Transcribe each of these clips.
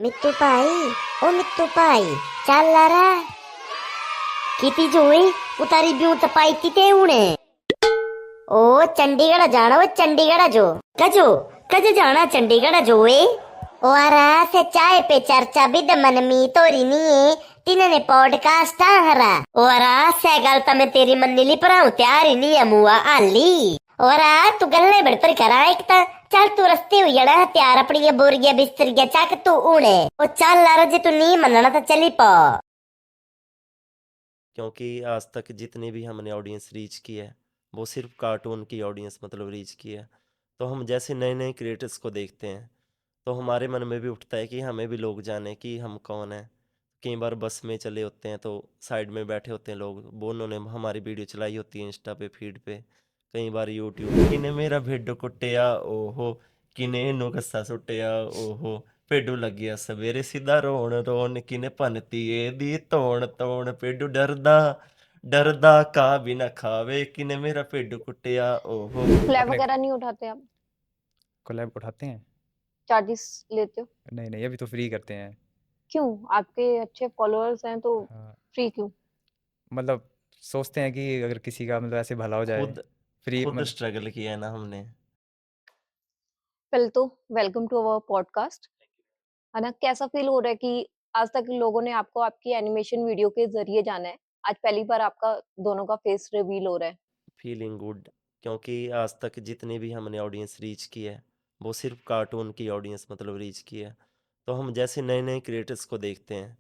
मित्तुपाई, ओ मित्तुपाई, चाललारा किती जोई उतारी ब्यू तपाई किते उणे ओ चंडीगढ़ जाना वो चंडीगढ़ जो कजो कजो जाना चंडीगढ़ जो वे ओरा से चाय पे चर्चा बिद मन मी तोरी निये तिने पॉडकास्ट हरा ओरा से गल तमे तेरी मन्नीली पराऊ त्यारी निये मुआ आली ओरा तू गल्ले बड़पर करा एक ता चल तू रस्ते हुई जड़ा त्यार अपनी ये बोरिया बिस्तरिया चाक तू उड़े ओ चल लारा जे तू नहीं मनना तो चली पा क्योंकि आज तक जितनी भी हमने ऑडियंस रीच की है वो सिर्फ कार्टून की ऑडियंस मतलब रीच की है। तो हम जैसे नए नए क्रिएटर्स को देखते हैं तो हमारे मन में भी उठता है कि हमें भी लोग जाने कि हम कौन हैं। कई बार बस में चले होते हैं तो साइड में बैठे होते हैं लोग, वो उन्होंने हमारी वीडियो चलाई होती है इंस्टा पे फीड पे, कई बार यूट्यूब किने मेरा भेडो कुटिया ओहो, किने इनू कस्सा सुटिया ओहो, भेडू लग गया सवेरे सीधा रोन रोन, किने पनती दी तोड़ तोड़, भेडू डरदा डरदा का भी ना खावे, किने मेरा भेडू कुटिया ओहो। फ्लैग अपने वगैरह नहीं उठाते आप? कोलैब उठाते हैं? चार्जेस लेते हो? नहीं नहीं, अभी तो फ्री करते हैं। क्यों? आपके अच्छे फॉलोअर्स हैं तो हाँ, फ्री क्यों? मतलब सोचते हैं कि अगर किसी का मतलब ऐसे भला हो जाए खुद फ्री खुद मतलब। स्ट्रगल किया है ना हमने। पहले तो वेलकम टू अवर पॉडकास्ट। है ना, कैसा फील हो रहा है कि आज तक लोगों ने आपको आपकी एनिमेशन वीडियो के जरिए जाना है, आज पहली बार आपका दोनों का फेस रिवील हो रहा है? फीलिंग गुड, क्योंकि आज तक जितनी भी हमने ऑडियंस रीच की है वो सिर्फ कार्टून की ऑडियंस मतलब रीच की है। तो हम जैसे नए नए क्रिएटर्स को देखते हैं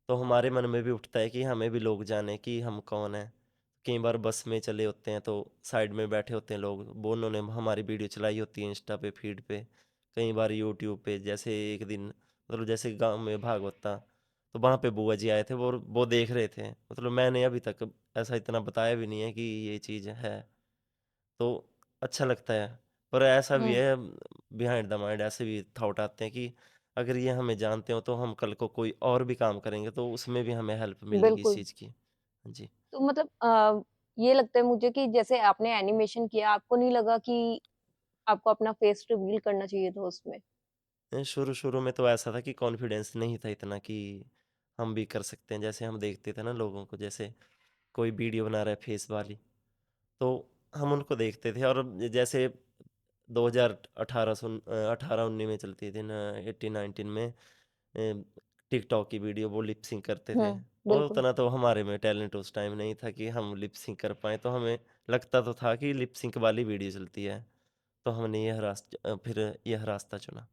तो हमारे मन में भी उठता है कि हमें भी लोग जाने कि हम कौन हैं। कई बार बस में चले होते हैं तो साइड में बैठे होते हैं लोग, वो उन्होंने हमारी वीडियो चलाई होती है इंस्टा पे फीड पे, कई बार यूट्यूब पे। जैसे एक दिन मतलब जैसे गांव में भागवत था तो वहाँ पे बुआ जी आए थे, वो देख रहे थे। मतलब मैंने अभी तक ऐसा इतना बताया भी नहीं है कि ये चीज़ है, तो अच्छा लगता है। पर ऐसा भी हम्म। है, बिहाइंड द माइंड ऐसे भी थॉट आते हैं कि अगर ये हमें जानते हो तो हम कल को कोई और भी काम करेंगे तो उसमें भी हमें हेल्प मिलेगी इस बिल्कुल। चीज़ की। हाँ जी। तो मतलब ये लगता है मुझे कि जैसे आपने एनिमेशन किया, आपको नहीं लगा कि आपको अपना फेस रिवील करना चाहिए था उसमें? शुरू शुरू में तो ऐसा था कि कॉन्फिडेंस नहीं था इतना कि हम भी कर सकते हैं। जैसे हम देखते थे ना लोगों को, जैसे कोई वीडियो बना रहा है फेस वाली, तो हम उनको देखते थे। और जैसे 2018 18 19 में चलती थी ना, 18 19 में टिकटॉक की वीडियो वो लिप सिंक करते थे। और बिल्कुल। उतना तो हमारे में टैलेंट उस टाइम नहीं था कि हम लिप सिंक कर पाए, तो हमें लगता तो था कि लिप सिंक वाली वीडियो चलती है, तो हमने फिर यह रास्ता चुना।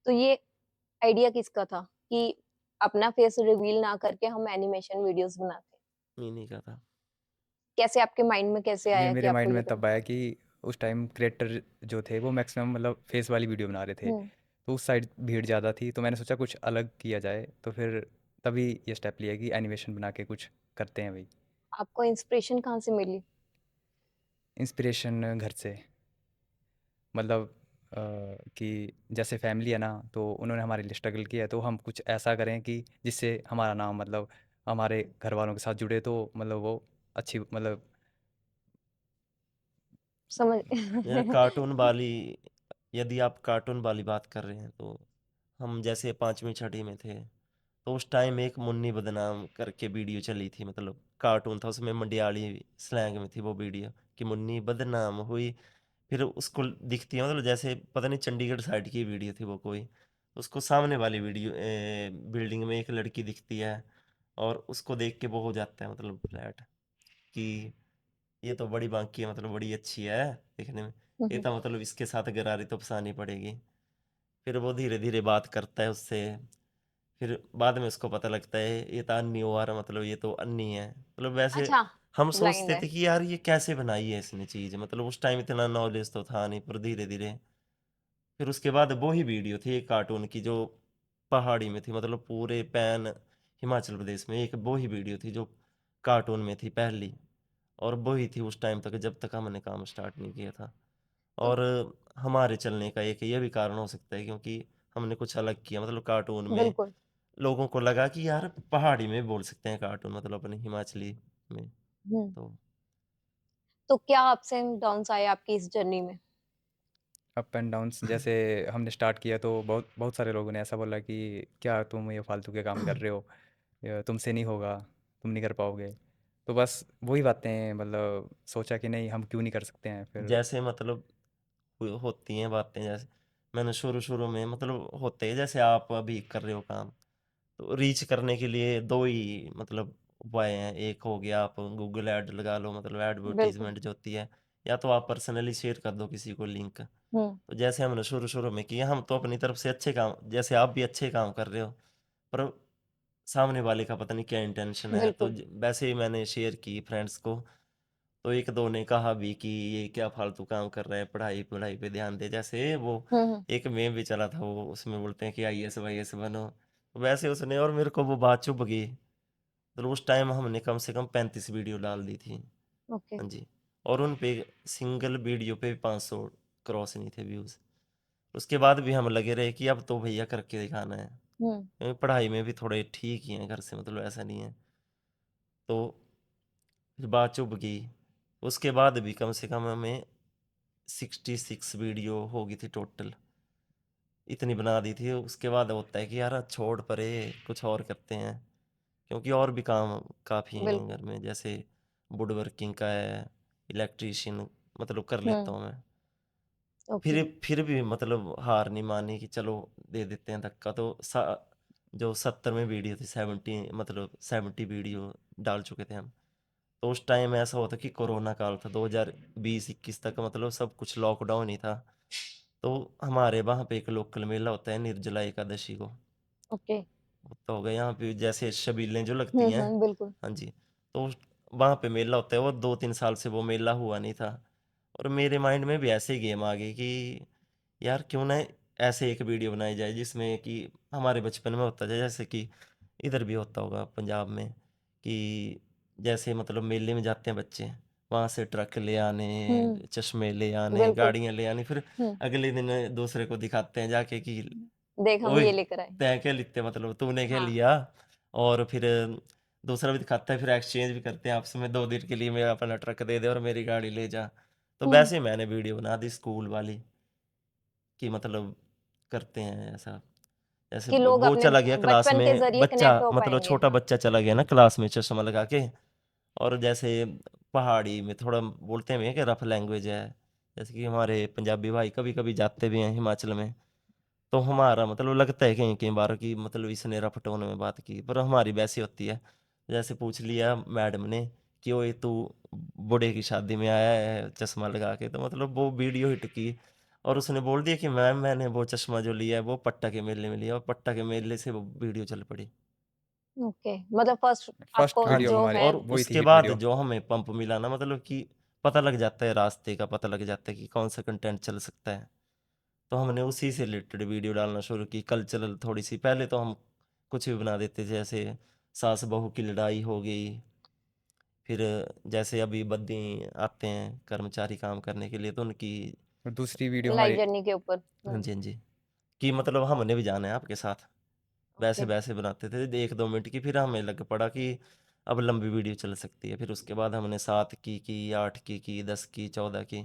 तो ये आइडिया किसका था कि अपना फेस रिवील ना करके हम एनिमेशन वीडियोस बनाते हैं? इन्हीं का था। कैसे आपके माइंड में कैसे ये आया कि मेरे आपको माइंड ये में करना तब आया कि उस टाइम क्रिएटर जो थे वो मैक्सिमम मतलब फेस वाली वीडियो बना रहे है? थे, तो उस साइड भीड़ ज़्यादा थी, तो मैंने सोचा कुछ अलग किया जाए, तो फिर तभी ये स्टेप लिया कि एनिमेशन बना के कुछ करते हैं भाई। आपको इंस्पिरेशन कहाँ से मिली? इंस्पिरेशन घर से, मतलब कि जैसे फैमिली है ना, तो उन्होंने हमारे लिए स्ट्रगल किया है, तो हम कुछ ऐसा करें कि जिससे हमारा नाम मतलब हमारे घर वालों के साथ जुड़े, तो मतलब वो अच्छी मतलब। समझ यह कार्टून वाली, यदि आप कार्टून वाली बात कर रहे हैं तो हम जैसे पाँचवीं छठी में थे तो उस टाइम एक मुन्नी बदनाम करके वीडियो चली थी। मतलब कार्टून था, उसमें मंडियाली स्लैंग में थी वो वीडियो कि मुन्नी बदनाम हुई। फिर उसको दिखती है, मतलब जैसे पता नहीं चंडीगढ़ साइड की वीडियो थी वो कोई, उसको सामने वाली वीडियो बिल्डिंग में एक लड़की दिखती है और उसको देख के वो हो जाता है मतलब फ्लैट कि ये तो बड़ी बांकी है, मतलब बड़ी अच्छी है दिखने में, ये तो मतलब इसके साथ गरारी तो फसानी पड़ेगी। फिर वो धीरे धीरे बात करता है उससे, फिर बाद में उसको पता लगता है ये तो अन्नी हुआ रहा, मतलब ये तो अन्नी है। मतलब वैसे अच्छा, हम ब्लाइंड सोचते है। थे कि यार ये कैसे बनाई है इसने चीज़, मतलब उस टाइम इतना नॉलेज तो था नहीं, पर धीरे धीरे फिर उसके बाद वो ही वीडियो थी एक कार्टून की जो पहाड़ी में थी, मतलब पूरे पैन हिमाचल प्रदेश में एक वो ही वीडियो थी जो कार्टून में थी पहली। और वो ही थी उस टाइम तक जब तक हमने काम स्टार्ट नहीं किया था। तो और हमारे चलने का एक ये भी कारण हो सकता है क्योंकि हमने कुछ अलग किया, मतलब कार्टून में बिल्कुल। लोगों को लगा कि यार पहाड़ी में बोल सकते हैं कार्टून, मतलब अपने हिमाचली में। हम्म। तो तो क्या अप्स एंड डाउन्स आए आपकी इस जर्नी में? अप एंड डाउन्स जैसे हमने स्टार्ट किया तो बहुत बहुत सारे लोगों ने ऐसा बोला कि क्या तुम ये फालतू के काम कर रहे हो, तुमसे नहीं होगा, तुम नहीं कर पाओगे। तो बस वही बातें मतलब सोचा कि नहीं हम क्यों नहीं कर सकते हैं फिर। जैसे मतलब होती हैं बातें, जैसे मैंने शुरू शुरू में मतलब होते हैं, जैसे आप अभी कर रहे हो काम, तो रीच करने के लिए दो ही मतलब उपाय हैं। एक हो गया आप गूगल ऐड लगा लो, मतलब बिल्कुल। एडवर्टीजमेंट जो होती है, या तो आप पर्सनली शेयर कर दो किसी को लिंक। हुँ, तो जैसे हमने शुरू शुरू में किया, हम तो अपनी तरफ से अच्छे काम, जैसे आप भी अच्छे काम कर रहे हो, पर सामने वाले का पता नहीं क्या इंटेंशन है, तो बिल्कुल। वैसे ही मैंने शेयर की फ्रेंड्स को। तो एक दो ने कहा भी कि ये क्या फालतू काम कर रहा है, पढ़ाई पढ़ाई पे ध्यान दे। जैसे वो हुँ, हुँ। एक मेम भी चला था, वो उसमें बोलते हैं कि आईएएस वाईएएस बनो, वैसे उसने, और मेरे को वो बात चुभ गई। तो उस टाइम हमने कम से कम 35 वीडियो डाल दी थी। ओके। हाँ जी। और उन पे सिंगल वीडियो पे 500 क्रॉस नहीं थे व्यूज़। उसके बाद भी हम लगे रहे कि अब तो भैया करके दिखाना है, हुँ, क्योंकि पढ़ाई में भी थोड़े ठीक ही हैं घर से, मतलब ऐसा नहीं है। तो फिर बात चुभ गई। उसके बाद भी कम से कम हमें 66 वीडियो हो गई थी टोटल, इतनी बना दी थी। उसके बाद होता है कि यार छोड़ परे, कुछ और करते हैं, क्योंकि और भी काम काफ़ी हैं बिल्कुल। घर में, जैसे वुड वर्किंग का है, इलेक्ट्रीशियन, मतलब कर लेता हुँ, हूँ मैं। ओके। फिर भी मतलब हार नहीं मानी कि चलो दे देते हैं धक्का। तो जो 70 में वीडियो थी, 70 मतलब 70 वीडियो डाल चुके थे हम। तो उस टाइम ऐसा होता कि कोरोना काल था 2020-21 तक, मतलब सब कुछ लॉकडाउन ही था। तो हमारे वहाँ पे एक लोकल मेला होता है निर्जला एकादशी को, ओके। होता होगा यहाँ पे, जैसे शबीलें जो लगती हुँ, हैं। हुँ, बिल्कुल। हाँ जी। तो वहाँ पे मेला होता है, वो 2-3 साल से वो मेला हुआ नहीं था। और मेरे माइंड में भी ऐसे ही गेम आ गई कि यार क्यों ना ऐसे एक वीडियो बनाई जाए जिसमें कि हमारे बचपन में होता था, जैसे कि इधर भी होता होगा पंजाब में, कि जैसे मतलब मेले में जाते हैं बच्चे, वहाँ से ट्रक ले आने, हुँ, चश्मे ले आने, बिल्कुल। गाड़ियाँ ले आनी, फिर हुँ, अगले दिन दूसरे को दिखाते हैं जाके कि देख हम ओए ये लेकर आए। तैं क्या लिखते, मतलब तूने क्या हाँ। लिया। और फिर दूसरा भी दिखाता है, फिर एक्सचेंज भी करते हैं आपस में, 2 दिन के लिए मेरा अपना ट्रक दे दे और मेरी गाड़ी ले जा। तो हुँ, वैसे मैंने वीडियो बना दी स्कूल वाली, कि मतलब करते हैं ऐसा। जैसे कि लोग वो अपने चला गया क्लास बचपन के में ज़रिए बच्चा, कनेक्ट हो मतलब पाएँगे। छोटा हाँ। बच्चा चला गया ना क्लास में चश्मा लगा के, और जैसे पहाड़ी में थोड़ा बोलते हैं कि रफ लैंग्वेज है, जैसे कि हमारे पंजाबी भाई कभी कभी जाते भी हैं हिमाचल में, तो हमारा मतलब लगता है कहीं कहीं बार कि मतलब इसने रफ टोन में बात की, पर हमारी वैसी होती है। जैसे पूछ लिया मैडम ने कि ओए तू बूढ़े की शादी में आया है चश्मा लगा के, तो मतलब वो वीडियो हिट की। और उसने बोल दिया कि मैम मैंने वो चश्मा जो लिया है वो पट्टा के मेले में लिया, और पट्टा के मेले से वो वीडियो चल पड़ी। ओके, मतलब फर्स्ट फर्स्ट आपको हाँ वीडियो जी। जो हमारी है और वही थी उसके हिट बाद वीडियो। जो हमें पंप मिला ना, मतलब कि पता लग जाता है, रास्ते का पता लग जाता है कि कौन सा कंटेंट चल सकता है। तो हमने उसी से रिलेटेड वीडियो डालना शुरू की, कल्चरल थोड़ी सी। पहले तो हम कुछ भी बना देते थे, जैसे सास बहू की लड़ाई हो गई, फिर जैसे अभी बद्दी आते हैं कर्मचारी काम करने के लिए, तो उनकी। और दूसरी वीडियो लाइफ हमारी जर्नी के ऊपर। हाँ हुँ, जी, हाँ जी। कि मतलब हमने भी जाना है आपके साथ, वैसे ओके। वैसे बनाते थे 1-2 मिनट की। फिर हमें लग पड़ा कि अब लंबी वीडियो चल सकती है। फिर उसके बाद हमने 7 की 8 की 10 की 14 की।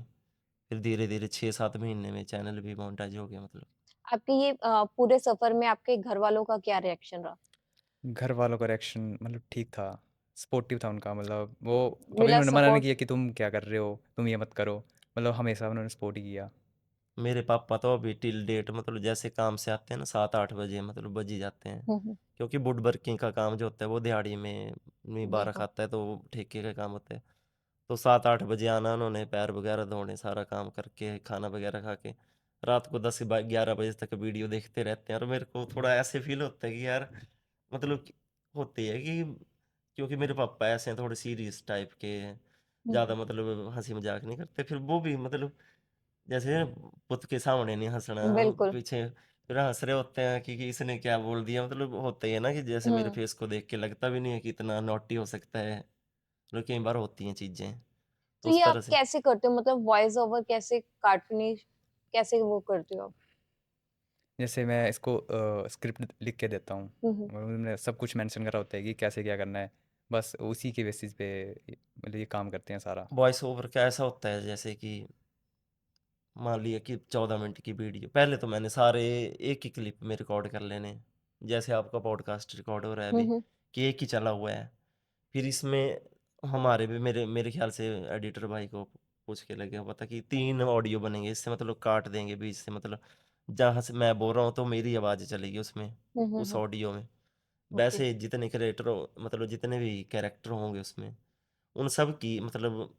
फिर धीरे धीरे 6-7 महीने में चैनल भी मोनेटाइज हो गया, मतलब। आपके ये पूरे सफ़र में आपके घरवालों का क्या रिएक्शन रहा? घर वालों का रिएक्शन मतलब ठीक था, सपोर्टिव था उनका। मतलब वो कभी मिला उन्होंने मना नहीं सपोर्ट? किया कि तुम क्या कर रहे हो, तुम ये मत करो। मतलब हमेशा उन्होंने सपोर्ट ही किया। मेरे पापा तो अभी टिल डेट, मतलब जैसे काम से आते हैं ना 7-8 बजे, मतलब बज ही जाते हैं, हुँ, हुँ, क्योंकि वुड वर्किंग का काम जो होता है वो दिहाड़ी में नहीं बारह बिल्कुल। खाता है, तो वो ठेके का काम होता है। तो 7-8 बजे आना, उन्होंने पैर वगैरह धोने, सारा काम करके खाना वगैरह खा के रात को 10-11 बजे तक वीडियो देखते रहते हैं। और मेरे को थोड़ा ऐसे फील होता है कि यार, मतलब होती है कि, क्योंकि मेरे पापा ऐसे हैं थोड़े सीरियस टाइप के हैं, हुँ, ज़्यादा मतलब हंसी मजाक नहीं करते। फिर वो भी मतलब जैसे पुत के सामने नहीं हंसना, बिल्कुल। पीछे फिर हंस रहे होते हैं कि इसने क्या बोल दिया, मतलब होता ही है ना कि जैसे मेरे हुँ, फेस को देख के लगता भी नहीं है कि इतना नॉटी हो सकता है, मतलब कई बार होती हैं चीज़ें, तो तो ये उस तरह आप से। कैसे करते हो? मतलब वॉइस ओवर कैसे कार्टूनिश कैसे वो करते हो आप? जैसे मैं इसको स्क्रिप्ट लिख के देता हूँ, हुँ, हुँ, और उनमें सब कुछ मेंशन करा होता है कि कैसे क्या करना है। बस उसी के बेसिस पे मतलब ये काम करते हैं सारा। वॉइस ओवर का ऐसा होता है जैसे कि मान लिया कि 14 मिनट की वीडियो, पहले तो मैंने सारे एक ही क्लिप में रिकॉर्ड कर लेने, जैसे आपका पॉडकास्ट रिकॉर्ड हो रहा है अभी, कि एक ही चला हुआ है। फिर इसमें हमारे भी मेरे मेरे ख्याल से एडिटर भाई को पूछ के लगे पता कि 3 ऑडियो बनेंगे, इससे मतलब काट देंगे बीच से, मतलब जहाँ से मैं बोल रहा हूँ तो मेरी आवाज़ चलेगी उसमें, उस ऑडियो में। ओके। वैसे जितने क्रिएटर मतलब जितने भी कैरेक्टर होंगे उसमें, उन सब की मतलब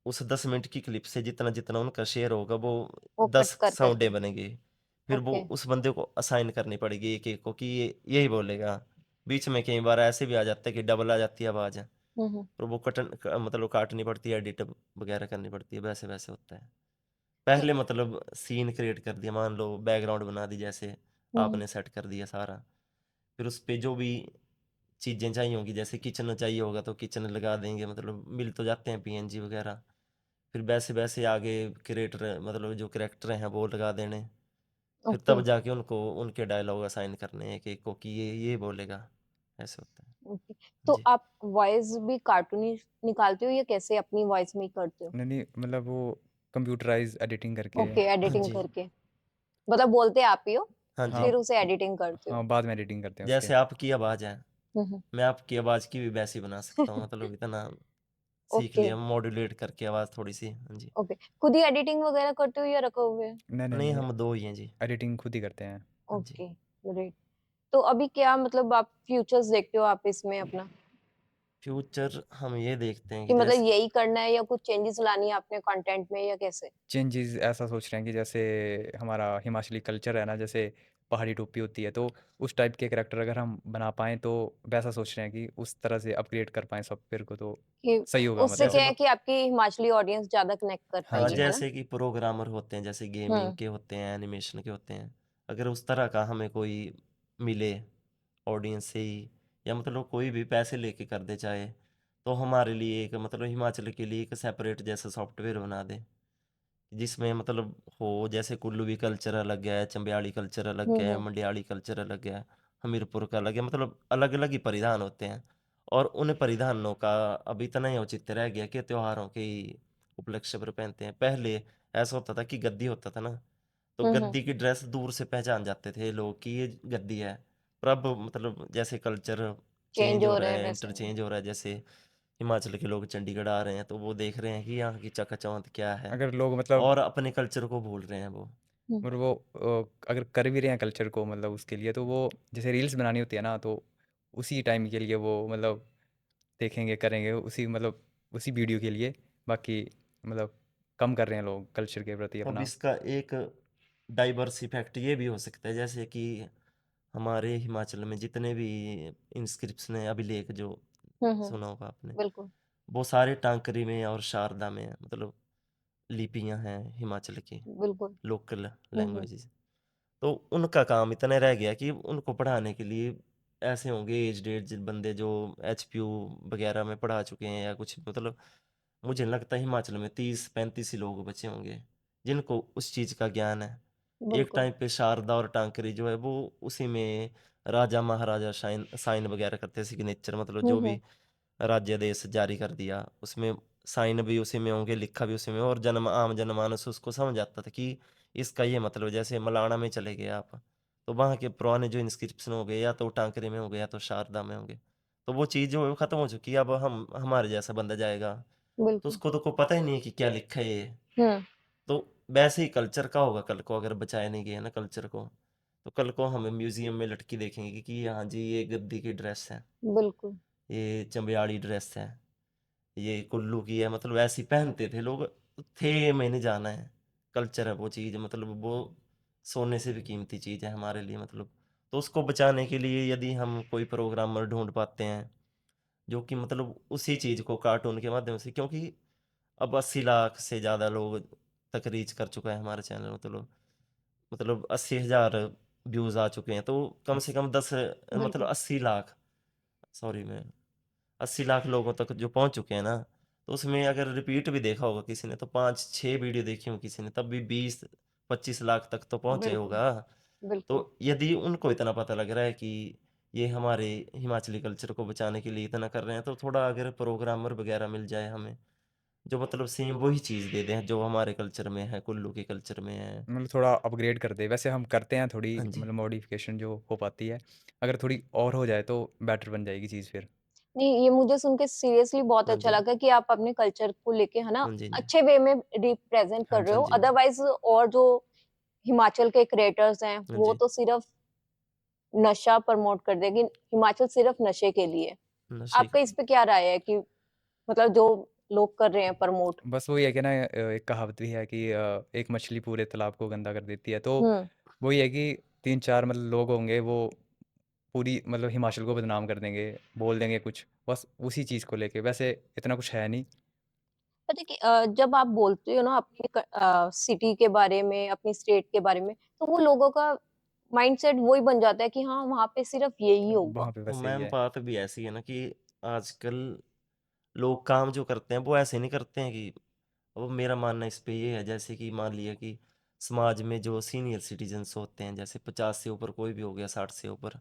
उस 10 मिनट की क्लिप से जितना जितना उनका शेयर होगा वो वो 10 कट कर साउंडें करके। बनेंगी। फिर वो ओके। उस बंदे को असाइन करनी पड़ेगी एक एक को कि ये यही बोलेगा। बीच में कई बार ऐसे भी आ जाता है कि डबल आ जाती है आवाज़, और वो मतलब काटनी पड़ती है, एडिट वगैरह करनी पड़ती है, वैसे वैसे होता है। पहले मतलब सीन क्रिएट कर दिया, मान लो बैकग्राउंड बना दी जैसे आपने सेट कर दिया सारा, फिर उस पे जो भी चीज़ें चाहिए होंगी, जैसे किचन चाहिए होगा तो किचन लगा देंगे, मतलब मिल तो जाते हैं पीएनजी वगैरह। फिर वैसे वैसे आगे क्रिएटर मतलब जो कैरेक्टर हैं वो लगा देने, फिर ओके। तब जाके उनको उनके डायलॉग असाइन करने एक एक को कि ये बोलेगा, ऐसे होता है। ओके। तो जी। आप वॉइस भी कार्टूनी निकालते हो या कैसे अपनी वॉइस में ही करते हो? नहीं नहीं, मतलब वो कंप्यूटराइज एडिटिंग करके। ओके, हाँ एडिटिंग जी। करके। मतलब बोलते आप ही हो, हाँ जी। हाँ फिर उसे एडिटिंग करते हो? हाँ, बाद में एडिटिंग करते हैं उसके। जैसे आपकी आवाज़ है, हुँ, हुँ। मैं आपकी आवाज़ की भी वैसी बना सकता हूँ, मतलब इतना सीख ओके, लिया मॉड्यूलेट करके आवाज़ थोड़ी सी। हाँ जी। ओके। खुद ही एडिटिंग वगैरह करते हो या रखा हुआ है? नहीं नहीं नहीं, नहीं, हम 2 ही हैं जी। एडिटिंग खुद ही करते हैं। हाँ जी। Okay, great. तो अभी क्या मतलब आप फ्यूचर्स देखते हो आप इसमें अपना? फ्यूचर हम ये देखते हैं कि कि मतलब जैसे यही करना है या कुछ चेंजेस लानी है अपने कंटेंट में या कैसे? चेंजेस ऐसा सोच रहे हैं कि जैसे हमारा हिमाचली कल्चर है ना, जैसे पहाड़ी टोपी होती है, तो उस टाइप के कैरेक्टर अगर हम बना पाएँ तो वैसा सोच रहे हैं कि उस तरह से अपग्रेड कर पाएँ सॉफ्टवेयर को, तो कि सही होगा उससे मतलब। जैसे क्या है कि आपकी हिमाचली ऑडियंस ज़्यादा कनेक्ट कर हाँ हाँ, पाएगी, जी। है ना? जैसे कि प्रोग्रामर होते हैं, जैसे गेमिंग हुँ, के होते हैं, एनिमेशन के होते हैं, अगर उस तरह का हमें कोई मिले ऑडियंस से ही, या मतलब कोई भी पैसे लेके कर दे चाहे, तो हमारे लिए एक मतलब हिमाचल के लिए एक सेपरेट जैसा सॉफ्टवेयर बना दे, जिसमें मतलब हो जैसे कुल्लूवी कल्चर अलग है, चंबियाड़ी कल्चर अलग हुँ, है, हुँ। मंडियाली कल्चर अलग है, हमीरपुर का अलग है, मतलब अलग अलग ही परिधान होते हैं। और उन परिधानों का अब इतना ही औचित्य रह गया कि त्योहारों के ही उपलक्ष्य पर पहनते हैं। पहले ऐसा होता था कि गद्दी होता था ना, तो हुँ, हुँ। गद्दी की ड्रेस दूर से पहचान जाते थे लोग कि ये गद्दी है। पर अब मतलब जैसे कल्चर चेंज चेंज हो हो रहा रहे हैं है, वैसे। इंटरचेंज हो रहा है, जैसे हिमाचल के लोग चंडीगढ़ आ रहे हैं तो वो देख रहे हैं कि यहाँ की चकाचौंध क्या है, अगर लोग मतलब, और अपने कल्चर को भूल रहे हैं वो। हुँ, और वो अगर कर भी रहे हैं कल्चर को, मतलब उसके लिए तो वो जैसे रील्स बनानी होती है ना, तो उसी टाइम के लिए वो मतलब देखेंगे करेंगे उसी मतलब उसी वीडियो के लिए, बाकी मतलब कम कर रहे हैं लोग कल्चर के प्रति अब अपना। इसका एक डाइवर्स इफेक्ट ये भी हो सकता है, जैसे कि हमारे हिमाचल में जितने भी इंस्क्रिप्शन है, अभिलेख जो हुँ, हुँ। सुना होगा आपने, बिल्कुल, वो सारे टांकरी में और शारदा में हैं, मतलब लिपियां हैं हिमाचल की बिल्कुल। लोकल हुँ, हुँ। लैंग्वेजेस। तो उनका काम इतना रह गया कि उनको पढ़ाने के लिए ऐसे होंगे एज डेट बंदे जो एचपीयू वगैरह में पढ़ा चुके हैं, या कुछ मतलब मुझे नहीं लगता हिमाचल में 30-35 ही लोग बचे होंगे जिनको उस चीज़ का ज्ञान है। एक बिल्कुल। टाइम पे शारदा और टांकरी जो है वो उसी में राजा महाराजा साइन साइन वगैरह करते, सिग्नेचर मतलब हुँ, जो हुँ। भी राज्यादेश जारी कर दिया उसमें साइन भी उसी में होंगे, लिखा भी उसी में, और जन्म आम जनमानस उसको समझ आता था कि इसका ये मतलब। जैसे मलाना में चले गए आप, तो वहाँ के पुराने जो इंस्क्रिप्शन हो गए या तो टांकरे में हो गए या तो शारदा में होंगे, तो वो चीज़ जो है वो ख़त्म हो चुकी है। अब हम हमारे जैसा बंदा जाएगा तो बिल्कुल। उसको तो को पता ही नहीं है कि क्या लिखा है ये। हुँ, तो वैसे ही कल्चर का होगा कल को, अगर बचाया नहीं गया ना कल्चर को, तो कल को हमें म्यूजियम में लटकी देखेंगे कि हाँ जी ये गद्दी की ड्रेस है, बिल्कुल। ये चंबियाड़ी ड्रेस है, ये कुल्लू की है, मतलब ऐसी पहनते थे लोग। थे, मैंने जाना है, कल्चर है वो चीज़, मतलब वो सोने से भी कीमती चीज़ है हमारे लिए, मतलब। तो उसको बचाने के लिए यदि हम कोई प्रोग्रामर ढूंढ पाते हैं जो कि मतलब उसी चीज़ को कार्टून के माध्यम से, क्योंकि अब 80 लाख से ज़्यादा लोग तक रीच कर चुका है हमारा चैनल, मतलब 80,000 व्यूज़ आ चुके हैं, तो कम से कम 10 मतलब बिल्कुल, 80 लाख, सॉरी मैं 80 लाख लोगों तक जो पहुंच चुके हैं ना, तो उसमें अगर रिपीट भी देखा होगा किसी ने तो 5-6 वीडियो देखी हो किसी ने, तब भी 20-25 लाख तक तो पहुंचे बिल्कुल, होगा। तो बिल्कुल। यदि उनको इतना पता लग रहा है कि ये हमारे हिमाचली कल्चर को बचाने के लिए इतना कर रहे हैं, तो थोड़ा अगर प्रोग्रामर वगैरह मिल जाए हमें जो मतलब सेम वही चीज़ दे दें जो हमारे कल्चर में है, कुल्लू के कल्चर में है। मतलब थोड़ा अपग्रेड कर दे। वैसे हम करते हैं थोड़ी हाँ जी, मतलब मॉडिफिकेशन जो हो पाती है। अगर थोड़ी और हो जाए तो बेटर बन जाएगी चीज़ फिर। नहीं, ये मुझे सुन के सीरियसली बहुत हाँ अच्छा जी, लगा कि आप अपने कल्चर को लेके है ना हाँ जी, हाँ जी, अच्छे वे में रिप्रेजेंट हाँ कर जी, रहे हाँ हो। जी, अदरवाइज और जो हिमाचल के क्रिएटर्स हैं हाँ वो जी, तो सिर्फ नशा प्रमोट कर देगी। हिमाचल सिर्फ नशे के लिए। नशे आपका इस पे क्या राय है कि मतलब जो लोग कर रहे हैं प्रमोट? बस वही है कि ना एक कहावत भी है कि एक मछली पूरे तालाब को गंदा कर देती है। तो हुँ, वही है कि 3-4 मतलब लोग होंगे वो पूरी मतलब हिमाचल को बदनाम कर देंगे, बोल देंगे कुछ, बस उसी चीज़ को लेके। वैसे इतना कुछ है नहीं। पता है कि जब आप बोलते हो ना अपनी सिटी के बारे में, अपनी स्टेट के बारे में, तो वो लोगों का माइंडसेट वही बन जाता है कि हाँ, वहाँ पे सिर्फ यही होगा। वहाँ पे तो वैसे ही मैम है। बात भी ऐसी है ना कि आजकल लोग काम जो करते हैं वो ऐसे नहीं करते हैं कि अब मेरा मानना इस पे ये है जैसे कि मान लिया कि समाज में जो सीनियर सिटीजन्स होते हैं जैसे 50 से ऊपर कोई भी हो गया 60 से ऊपर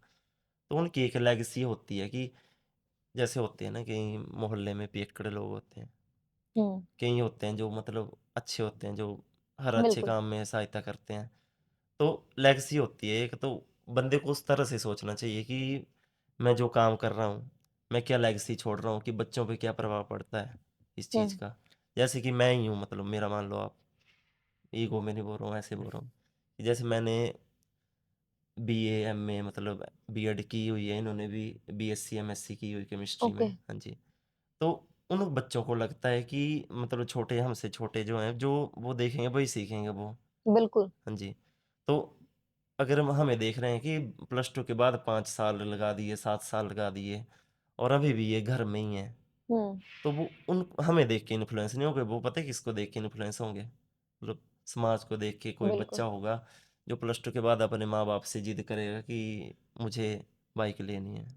तो उनकी एक लेगेसी होती है कि जैसे होते हैं ना कहीं मोहल्ले में पियक्कड़ लोग होते हैं हुँ, कई होते हैं जो मतलब अच्छे होते हैं जो हर अच्छे बिल्कुल। काम में सहायता करते हैं तो लेगेसी होती है एक तो बंदे को उस तरह से सोचना चाहिए कि मैं जो काम कर रहा हूँ मैं क्या लेगेसी छोड़ रहा हूँ कि बच्चों पे क्या प्रभाव पड़ता है इस चीज़ हुँ, का जैसे कि मैं ही हूँ मतलब मेरा मान लो आप ईगो में नहीं बोल रहा हूँ ऐसे बोल रहा हूँ कि जैसे मैंने बीए एमए मतलब बीएड की हुई है इन्होंने भी बीएससी एमएससी की हुई केमिस्ट्री में ओके, हाँ जी तो उन बच्चों को लगता है कि मतलब छोटे हमसे छोटे जो हैं जो वो देखेंगे वही सीखेंगे वो बिल्कुल। हाँ जी तो अगर हम हमें देख रहे हैं कि +2 के बाद 5 साल लगा दिए 7 साल लगा दिए और अभी भी ये घर में ही है हुँ, तो वो उन हमें देख के इन्फ्लुएंस नहीं होंगे वो पता है किसको देख के इन्फ्लुएंस होंगे मतलब समाज को देख के कोई बिल्कुल, बच्चा होगा जो +2 के बाद अपने माँ बाप से जिद करेगा कि मुझे बाइक लेनी है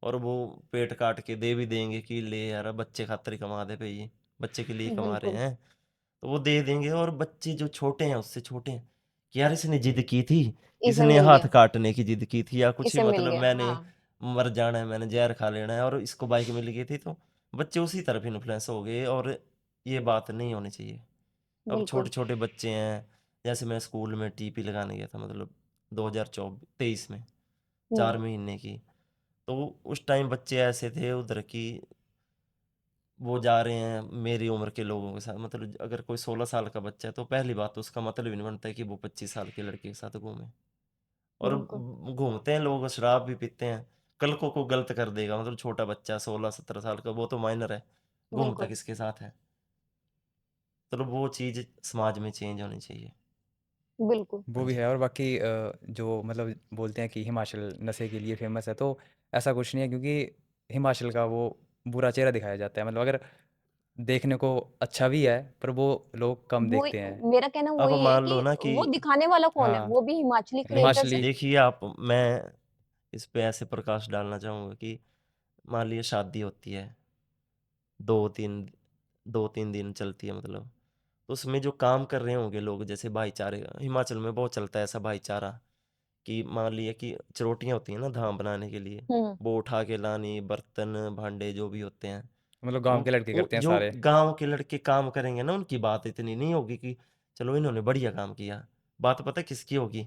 और वो पेट काट के दे भी देंगे कि ले यार बच्चे खातिर ही कमा दे पे ये बच्चे के लिए कमा रहे बिल्कुल। हैं तो वो दे देंगे और बच्चे जो छोटे हैं उससे छोटे हैं कि यार इसने जिद की थी इसे इसने मिल हाथ गया, काटने की जिद की थी या कुछ ही इसे मिल मतलब गया, मैंने हाँ, मर जाना है मैंने जहर खा लेना है और इसको बाइक मिल गई थी तो बच्चे उसी तरफ इन्फ्लुएंस हो गए और ये बात नहीं होनी चाहिए अब बिल्कुल। छोटे-छोटे बच्चे हैं जैसे मैं स्कूल में टीपी लगाने गया था मतलब 2023 में हुँ, 4 महीने की तो उस टाइम बच्चे ऐसे थे उधर की वो जा रहे हैं मेरी उम्र के लोगों के साथ मतलब अगर कोई 16 साल का बच्चा है तो पहली बात तो उसका मतलब ही नहीं बनता है कि वो 25 साल के लड़के के साथ घूमे और बिल्कुल, घूमते हैं लोग शराब भी पीते हैं कल को गलत कर देगा मतलब छोटा बच्चा 16-17 साल का वो तो माइनर है घूमता बिल्कुल, किसके साथ है तो वो चीज़ समाज में चेंज होनी चाहिए बिल्कुल। वो हाँ भी जी है और बाकी जो मतलब बोलते हैं कि हिमाचल नशे के लिए फेमस है, तो ऐसा कुछ नहीं है क्योंकि हिमाचल का वो बुरा चेहरा दिखाया जाता है। मतलब अगर देखने को अच्छा भी है, पर वो लोग कम वो देखते हैं। मेरा कहना अब वही है मान लो कि ना कि वो दिखाने वाला कौन है? हाँ, वो भी हिमाचली क्रिएटर्स हिमाचली हैं। देखिए आप मैं इस पे ऐसे प्रकाश डालना चाहूँगा कि मान लिया शादी होती है 2-3 2-3 दिन चलती है मतलब तो उसमें जो काम कर रहे होंगे लोग जैसे भाईचारे हिमाचल में बहुत चलता है ऐसा भाईचारा कि मान लिया कि चरोटियाँ होती हैं ना धाम बनाने के लिए हुँ, वो उठा के लानी बर्तन भांडे जो भी होते हैं मतलब गाँव के लड़के करते हैं जो सारे। गांव के लड़के काम करेंगे ना उनकी बात इतनी नहीं होगी कि चलो इन्होंने बढ़िया काम किया बात पता है किसकी होगी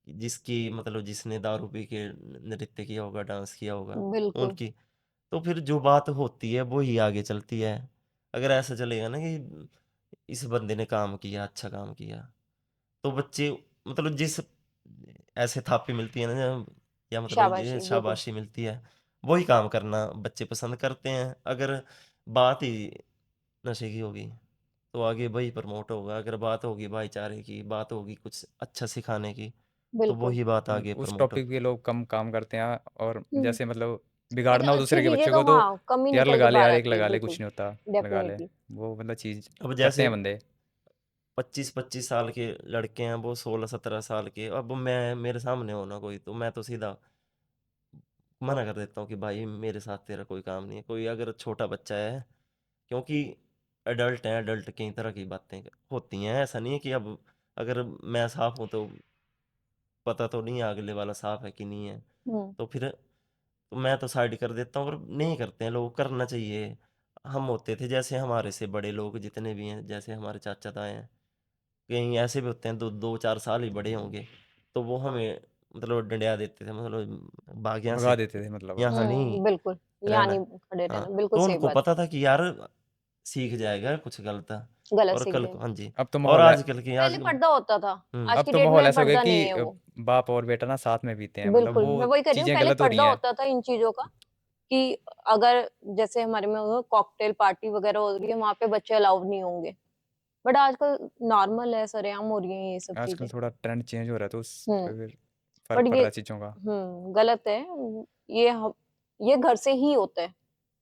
जिसकी मतलब जिसने दारू पी के नृत्य किया होगा डांस किया होगा बिल्कुल, उनकी तो फिर जो बात होती है वो ही आगे चलती है अगर ऐसा चलेगा ना कि इस बंदे ने काम किया अच्छा काम किया तो बच्चे मतलब जिस ऐसे थापी मिलती है ना या मतलब ये शाबाशी, बिल्कुल, शाबाशी मिलती है वही काम करना बच्चे पसंद करते हैं अगर बात ही नशे की होगी तो आगे वही प्रमोट होगा अगर बात होगी भाईचारे की बात होगी कुछ अच्छा सिखाने की तो बिल्कुल। वही बात आगे उस प्रमोट टॉपिक होगी पे लोग कम काम करते हैं और हुँ, जैसे मतलब लेकिन बिगाड़ना हो अच्छी दूसरे के चीज़ें बच्चे तो को तो हाँ, कम ही यार निकल के लगा ले बाहर यार, एक आती है, लगा ले, कुछ बिल्कुल, नहीं होता, लगा ले। डेफ़िनेटली। वो मतलब चीज़ अब करते जैसे हैं बंदे। 25-25 साल के लड़के हैं वो 16-17 साल के अब मैं मेरे सामने हो ना कोई तो मैं तो सीधा मना कर देता हूँ कि भाई मेरे साथ तेरा कोई काम नहीं है कोई अगर छोटा बच्चा है क्योंकि एडल्ट हैं एडल्ट कई तरह की बातें होती हैं ऐसा नहीं है कि अब अगर मैं साफ हूँ तो पता तो नहीं है अगले वाला साफ है कि नहीं है हुँ, तो फिर तो मैं तो साइड कर देता हूँ और नहीं करते हैं लोग करना चाहिए हम होते थे जैसे हमारे से बड़े लोग जितने भी हैं, जैसे हमारे चाचा ताए हैं, कहीं ऐसे भी होते हैं 2-4 साल ही बड़े होंगे, तो वो हमें मतलब डंडिया देते थे, मतलब भाग यहाँ भगा से, देते थे मतलब वो। यहाँ नहीं बिल्कुल, यहाँ रहना। नहीं खड़े हाँ, रहना, बिल्कुल तो सही उनको बात पता है, था कि यार सीख जाएगा कुछ गलत, गलत और सीख कल को, जाएगा। हाँ जी, अब तो और माहौल है, आजकल की पहले आजकल पर्दा होता था, आज अब की तो डेट माहौल में ऐसा हो गया पर्दा कि नहीं है वो। बाप और बेटा ना साथ में पीते हैं, मतलब बिल्कुल, वो मैं वही कह रही हूँ, चीजें पहले गलत हो रही पर्दा हैं। होता था इन चीज़ों का कि अगर जैसे हमारे में कॉकटेल पार्टी वगैरह हो रही है, वहाँ पे बच्चे अलाउड नहीं होंगे। बट आजकल नॉर्मल है, सरेआम हो रही हैं ये सब आजकल चीज़ें। थोड़ा ट्रेंड चेंज हो रहा है तो उस हुँ, पे फिर फर्क बट पड़ ये रहा है चीजों का। गलत है। ये हम ये घर से ही होता है।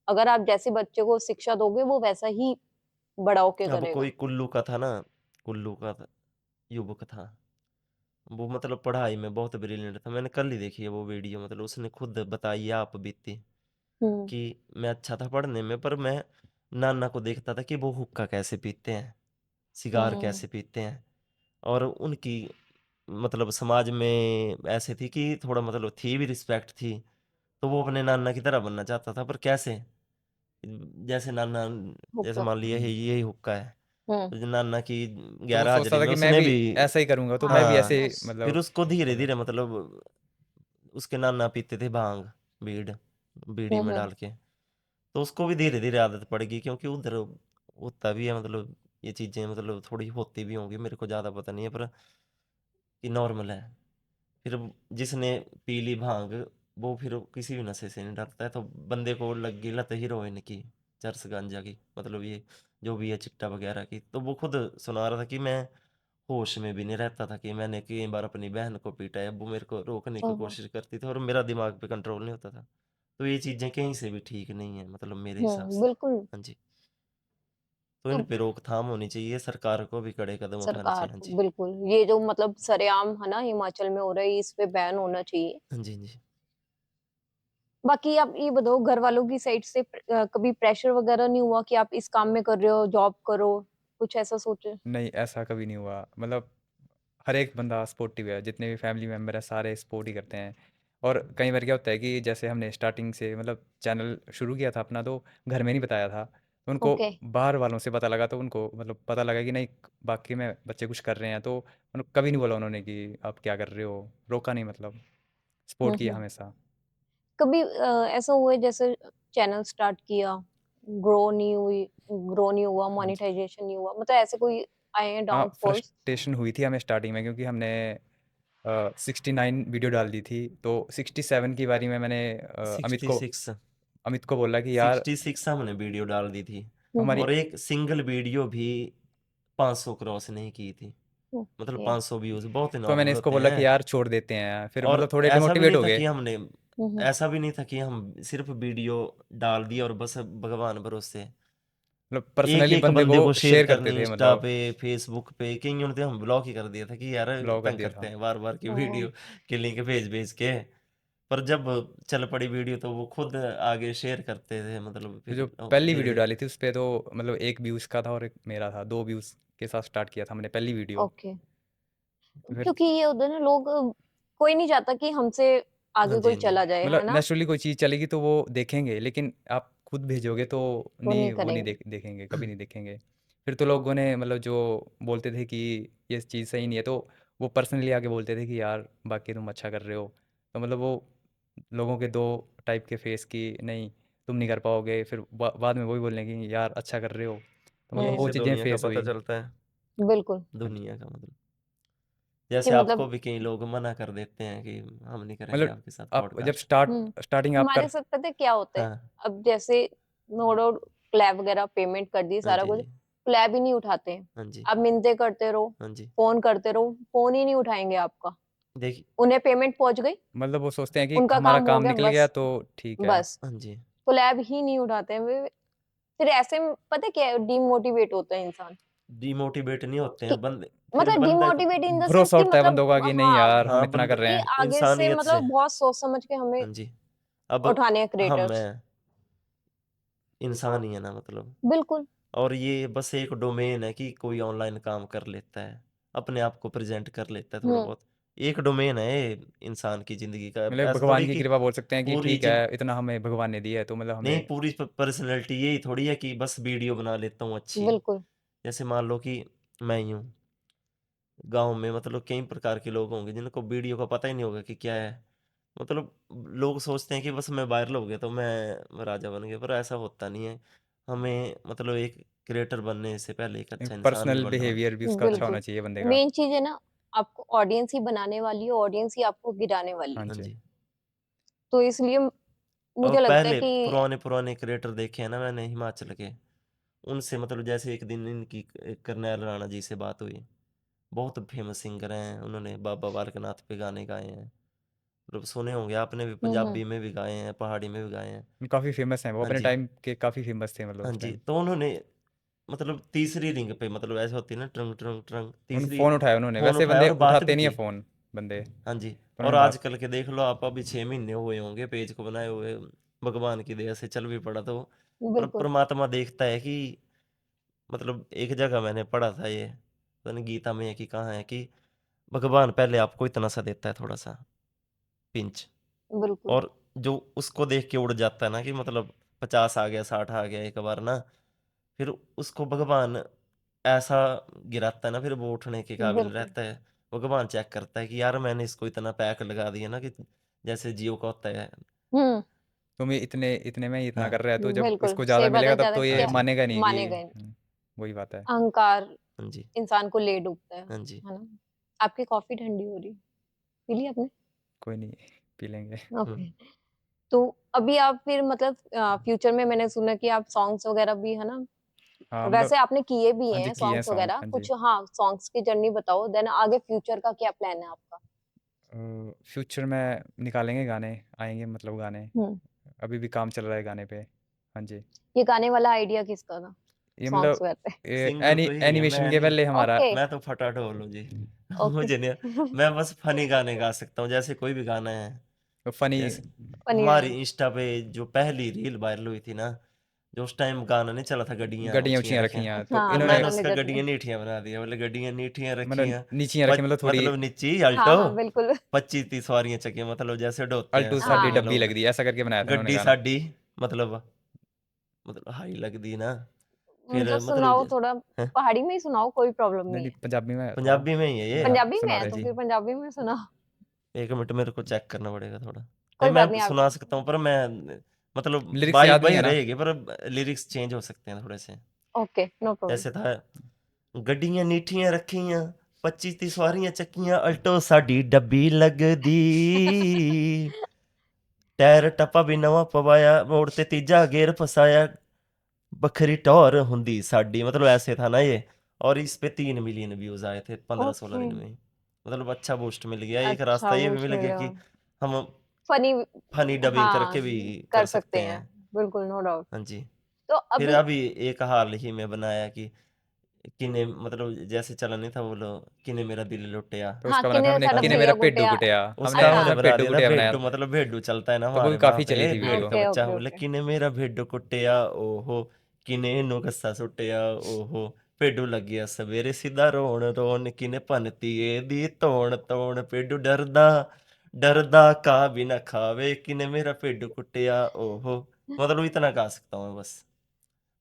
अगर आप जैसे बच्चे को शिक्षा दोगे, वो वैसा ही बड़ा होके अब करेगा। कोई कुल्लू का था ना, कुल्लू का युवक था, वो मतलब पढ़ाई में बहुत ब्रिलियंट था, मैंने कल ही देखी है वो वीडियो, मतलब उसने खुद बताई है आप बीती हुँ, कि मैं अच्छा था पढ़ने में, पर मैं नाना को देखता था कि वो हुक्का कैसे पीते हैं, सिगार हुँ, कैसे पीते हैं, और उनकी मतलब समाज में ऐसे थी कि थोड़ा मतलब थी भी, रिस्पेक्ट थी, तो वो अपने नाना की तरह बनना चाहता था, पर कैसे, जैसे नाना, जैसे हुक्का। मान लिया यही हुक्का है, हुँ, तो जो नाना की तो वो गैर सोचता हाजिरी था में कि मैं उसने भी भी, ऐसा ही करूंगा, तो मैं भी हाँ, ऐसे हाँ, बस। फिर मतलब उसको धीरे होगा। धीरे मतलब उसके नाना पीते थे भांग, बीड़, बीड़ी हुँ, में हुँ, डाल के, तो उसको भी धीरे धीरे आदत पड़ गई, क्योंकि उधर होता भी है, मतलब ये चीजें मतलब थोड़ी होती भी होंगी, मेरे को ज्यादा पता नहीं है, पर कि नॉर्मल है। फिर जिसने पी ली भांग, वो फिर किसी भी नशे से नहीं डरता है, तो बंदे को लग गई लत हीरोइन की, चरस गांजा की, मतलब ये जो भी है चिट्टा वगैरह की, तो वो खुद सुना रहा था कि मैं होश में भी नहीं रहता था, कि मैंने कई बार अपनी बहन को पीटा है, वो मेरे को रोकने की ओह हो! कोशिश करती थी और मेरा दिमाग पे कंट्रोल नहीं होता था, तो ये चीज़ें कहीं से भी ठीक नहीं है, मतलब मेरे हिसाब से। बिल्कुल, हाँ जी, तो इन तो पे रोकथाम होनी चाहिए, सरकार को भी कड़े कदम उठाने सरकार चाहिए। हाँ को जी, बिल्कुल, ये जो मतलब सरेआम है ना हिमाचल में हो रहा है, इस पे बैन होना चाहिए। हाँ जी, हाँ जी। बाकी आप ये बताओ घर वालों की साइड से कभी प्रेशर वगैरह नहीं हुआ कि आप इस काम में कर रहे हो, जॉब करो, कुछ ऐसा सोचे? नहीं, ऐसा कभी नहीं हुआ, मतलब हर एक बंदा स्पोर्टिव है, जितने भी फैमिली मेम्बर है सारे सपोर्ट ही करते हैं। और कई बार क्या होता है कि जैसे हमने स्टार्टिंग से मतलब चैनल शुरू किया था अपना, तो घर में नहीं बताया था, तो उनको ओके। बाहर वालों से पता लगा, तो उनको मतलब पता लगा कि नहीं बाकी में बच्चे कुछ कर रहे हैं, तो मतलब कभी नहीं बोला उन्होंने कि आप क्या कर रहे हो, रोका नहीं, मतलब हुँ, सपोर्ट किया हुँ। हमेशा। कभी ऐसा हुआ है जैसे चैनल स्टार्ट किया, ग्रो नहीं हुआ, हाँ जी। मोनेटाइजेशन नहीं हुआ, मतलब ऐसे कोई आए हैं हाँ, डाउनफॉल्स? फ्रस्ट्रेशन हुई थी हमें स्टार्टिंग में, क्योंकि हमने 69 वीडियो डाल दी थी, तो 67 की बारी में मैंने सिक्सटी सिक्स अमित को बोला कि यार 66 हमने वीडियो डाल दी थी, हुँ, हमारी, हुँ। और एक सिंगल वीडियो भी 500 क्रॉस नहीं की थी, मतलब ओके। 500 व्यूज बहुत तो मैंने नॉर्मल इसको होते बोला हैं, कि यार छोड़ देते हैं, फिर और मतलब थोड़े ऐसा भी डिमोटिवेट नहीं हो था गए। कि हमने, हुँ, हुँ। ऐसा भी नहीं था कि हम सिर्फ वीडियो डाल दिया और बस भगवान भरोसे, मतलब एक पर्सनली एक बंदे बंदे को को शेयर शेयर करते करनी थे, इंस्टा मतलब पे, फेसबुक पे, कहीं ने हम ब्लॉक ही कर दिया था कि यार ब्लॉक कर तंग दिया करते था। हैं बार बार की ओह! वीडियो के लिंक भेज भेज के, पर जब चल पड़ी वीडियो तो वो खुद आगे शेयर करते थे, मतलब तो फिर जो पहली धीरे वीडियो धीरे। डाली थी उस पे तो मतलब एक व्यूज़ का था और एक मेरा था, 2 व्यूज़ के साथ स्टार्ट किया था मैंने पहली वीडियो। ओके। तो फिर क्योंकि ये होता है ना लोग कोई नहीं चाहता कि हमसे हाँ आगे जी, कोई हाँ जी। चला जाए, है मतलब ना? नेचुरली कोई चीज़ चलेगी तो वो देखेंगे, लेकिन आप खुद भेजोगे तो वो नहीं नहीं, वो नहीं करेंगे। देखेंगे, कभी नहीं देखेंगे। फिर तो लोगों ने मतलब जो बोलते थे कि ये चीज़ सही नहीं है, तो वो पर्सनली आके बोलते थे कि यार बाकी तुम अच्छा कर रहे हो। तो मतलब वो लोगों के 2 टाइप के फेस की, नहीं तुम नहीं कर पाओगे, फिर बाद में वही बोलने की यार अच्छा कर रहे हो। तो मतलब यहीं वो हुँ, से चीज़ें दुनिया का फेस पता हुई। चलता है, बिल्कुल, दुनिया का मतलब, कि जैसे आपको मतलब भी कई लोग मना कर देते हैं कि हम नहीं करेंगे मतलब आपके साथ आप जब पॉडकास्ट। स्टार्टिंग आप हमारे कर, साथ पता है क्या होता है? हाँ, अब जैसे नो डाउट क्लैब वगैरह पेमेंट कर दी हाँ सारा जी, हाँ कुछ, जी, क्लैब ही नहीं उठाते हैं। हाँ जी, आप मिन्नतें करते रहो, हाँ जी, फ़ोन करते रहो, फ़ोन ही नहीं उठाएँगे आपका। देखिए, उन्हें पेमेंट पहुँच गई, मतलब वो सोचते हैं कि उनका हमारा काम हो काम गया निकल गया बस, तो ठीक है। बस। हाँ जी, कोलैब ही नहीं उठाते हैं वे। फिर ऐसे में पता है क्या है डीमोटिवेट होता है इंसान डिमोटिवेट नहीं होते कि हैं बंदे, फिर मतलब बंदा डिमोटिवेट इन द सेंस भरोसा कि उठता है मतलब बंदों का कि नहीं हाँ, यार हम हाँ, इतना बंदा कर रहे कि हैं। आगे से इंसानियत से, मतलब बहुत सोच समझ के हमें हाँ जी, अब उठाने हैं हम क्रिएटर्स। हैं इंसान ही है ना, मतलब, बिल्कुल, और ये बस एक डोमेन है कि कोई ऑनलाइन काम कर लेता है, अपने आप को प्रेजेंट कर लेता है थोड़ा हुँ, बहुत, एक डोमेन है ये इंसान की जिंदगी का। मतलब ऐसा भगवान थोड़ी की कि कृपा बोल सकते हैं कि पूरी ठीक है, इतना हमें भगवान ने दिया है, तो मतलब नहीं, हमें पूरी पर्सनैलिटी यही थोड़ी है कि बस वीडियो बना लेता हूँ अच्छी। बिल्कुल। जैसे मान लो कि मैं ही हूँ, गांव में मतलब कई प्रकार के लोग होंगे जिनको वीडियो का पता ही नहीं होगा कि क्या है। मतलब लोग सोचते हैं कि बस मैं वायरल हो गया तो मैं राजा बन गया, पर ऐसा होता नहीं है। हमें मतलब एक क्रिएटर बनने से पहले एक अच्छा इंसान भी पर्सनल बनना होता बिहेवियर भी उसका अच्छा बिल्कुल। होना चाहिए बंदे का। मेन चीज़ है ना, आपको ऑडियंस ही बनाने वाली है, ऑडियंस ही आपको गिराने वाली हाँ है। हाँ जी। जी। तो इसलिए और मुझे लगता है पहले कि पुराने पुराने क्रिएटर देखे हैं ना मैंने हिमाचल के, उनसे मतलब जैसे एक दिन इनकी करनैल राणा जी से बात हुई। बहुत फेमस सिंगर हैं, उन्होंने बाबा बालकनाथ पे गाने गाए हैं। मतलब सुने होंगे आपने भी, हुँ, पंजाबी हुँ। में भी गाए हैं, पहाड़ी में भी गाए हैं। काफ़ी फेमस हैं वो, हाँ अपने जी। टाइम के काफ़ी फेमस थे मतलब हाँ उस जी, टाइम। तो उन्होंने मतलब तीसरी रिंग पे, मतलब ऐसे होती है ना ट्रंग ट्रंग ट्रंग, उन तीसरी फ़ोन उठाया उन्होंने, फोन वैसे उठाया बंदे और बात उठाते भी नहीं है की। फ़ोन बंदे, हाँ जी। तो और उन्होंने बात आजकल के देख लो आप, अभी 6 महीने हुए होंगे पेज को बनाए हुए, भगवान की दया से चल भी पड़ा। तो बिल्कुल, परमात्मा देखता है कि मतलब एक जगह मैंने पढ़ा था ये, पता नहीं गीता में है कि कहाँ है, कि भगवान पहले आपको इतना सा देता है, थोड़ा सा पिंच, बिल्कुल। और जो उसको देख के उड़ जाता है ना, कि मतलब 50 आ गया, 60 आ गया एक बार ना, फिर उसको भगवान ऐसा गिराता है ना, फिर वो उठने के काबिल बिल्कुल। रहता है। भगवान चेक करता है कि यार मैंने इसको इतना पैक लगा दिया ना, कि जैसे जियो का होता है। हुँ, तुम ये इतने इतने में ही इतना हाँ कर रहा है, तो जब बिल्कुल। इसको ज़्यादा सेवा मिलेगा से तब ज़्यादा तो हाँ ये क्या जी। मानेगा नहीं कि मानेगा ही नहीं। वही बात है। अहंकार हाँ जी। इंसान को ले डूबता हाँ जी। है ना? आपकी कॉफ़ी ठंडी हो रही है, पी ली आपने? कोई नहीं, पी लेंगे। ओके। हम्म। तो अभी आप फिर मतलब फ्यूचर में मैंने सुना कि आप सॉन्ग्स वगैरह भी है ना? हाँ, वैसे मतलब आपने किए भी हाँ जी, हैं किए हैं सॉन्ग्स सॉन्ग, वगैरह, हाँ जी। कुछ हाँ, सॉन्ग्स की जर्नी बताओ देन आगे फ्यूचर का क्या प्लान है आपका? फ्यूचर में निकालेंगे गाने, आएँगे मतलब गाने। हुँ। अभी भी काम चल रहा है गाने पे। हाँ जी। ये गाने वाला आइडिया किसका था? ये सॉन्ग्स मतलब वगैरह पे? सिंगर तो यही है, एनिमेशन मैं के नहीं। पहले हमारा ओके, मैं तो फटाफट बोलूँ जी। ओके। मुझे नहीं, मैं बस फनी गाने गा सकता हूँ, जैसे कोई भी गाना है। फ़नी जैसे फनी हमारी गाने। इंस्टा पे जो पहली रील वायरल हुई थी ना, जो उस टाइम गाना नहीं चला था, गड्डियाँ गड्डियाँ ऊँचियाँ ऊँचियाँ रखी रखियाँ, हैं, तो हाँ, तो इन्होंने मैंने मैंने उसका जर्नी गड्डियाँ नीठियाँ बना दिया। बोले गड्डियाँ नीठियाँ मतलब रखियाँ, नीचियाँ रखी, मतलब थोड़ी मतलब नीची हाँ, अल्टो, हाँ, बिल्कुल। 25-30 सवारियाँ चकियाँ, मतलब जैसे ढोते हैं अल्टू साडी सर्दियाँ हाँ। डब्बी लोग। लगदी, ऐसा करके बनाया था इन्होंने गड्डी गाना। साडी, मतलब हाई लगदी ना, फिर मतलब मतलब सुनाओ थोड़ा हैं? पहाड़ी में ही सुनाओ, कोई प्रॉब्लम नहीं, नहीं नहीं, है। पंजाबी में था। पंजाबी में ही है ये। पंजाबी में सुना है रहे तो जी। फिर पंजाबी में सुनाओ। 1 मिनट मेरे को चेक करना पड़ेगा थोड़ा। नहीं, कोई बात नहीं मैं आप सुना सकता हूँ, पर मैं मतलब लिरिक्स वाइब याद नहीं वही है ना? रहेगी, पर लिरिक्स चेंज हो सकते हैं थोड़े से। Okay, no problem. जैसे था, गड्डियां नीठियां रखियां, 25-30 सवारियां चकियां, अल्टो साडी डब्बी लगदी, टायर टप्पा भी नवा पवाया, मोड़ ते तीजा गेर फसाया, बखरी टौर हुंदी साडी, मतलब ऐसे था ना ये। और इस पे 3 मिलियन व्यूज आए थे 15-16 ओके, दिन में ही। मतलब अच्छा बूस्ट मिल गया। एक रास्ता अच्छा ये भी बूस्ट मिल मिल गया गया। कि हम फनी फनी डबिंग हाँ, करके भी कर कर सकते सकते हैं। हैं। बिल्कुल, नो डाउट। हाँ जी। तो फिर अभी अभी एक हाल ही में बनाया कि किने, मतलब जैसे चला नहीं था, बोलो किने मेरा दिल लुटिया। तो हाँ, उसका बना था किन्ने हमने, हाँ साडा किने जी। मेरा भैया पेड्डू कुटिया कुटिया। हमने उसका अच्छा, हमने उसमें बना पेड्डू दिया था कुटिया बनाया भेड्डू, था। मतलब भेड्डू चलता है ना तो वो भी हमारे वहां काफ़ी चली पे, थी भेड़ वीडियो। का ओके, बच्चा, ओके, बोले ओके। किने मेरा भेड्डू कुटिया, ओहो किने नु गस्सा सुटिया, ओहो भेड्डू लग गया सवेरे सीधा रोन रोन, किने भनती दी तोड़ तोड़, भेड्डू डरदा डरदा का भी ना खावे, किने मेरा भेड्डू कुटिया, ओहो। मतलब इतना गा सकता हूँ मैं बस।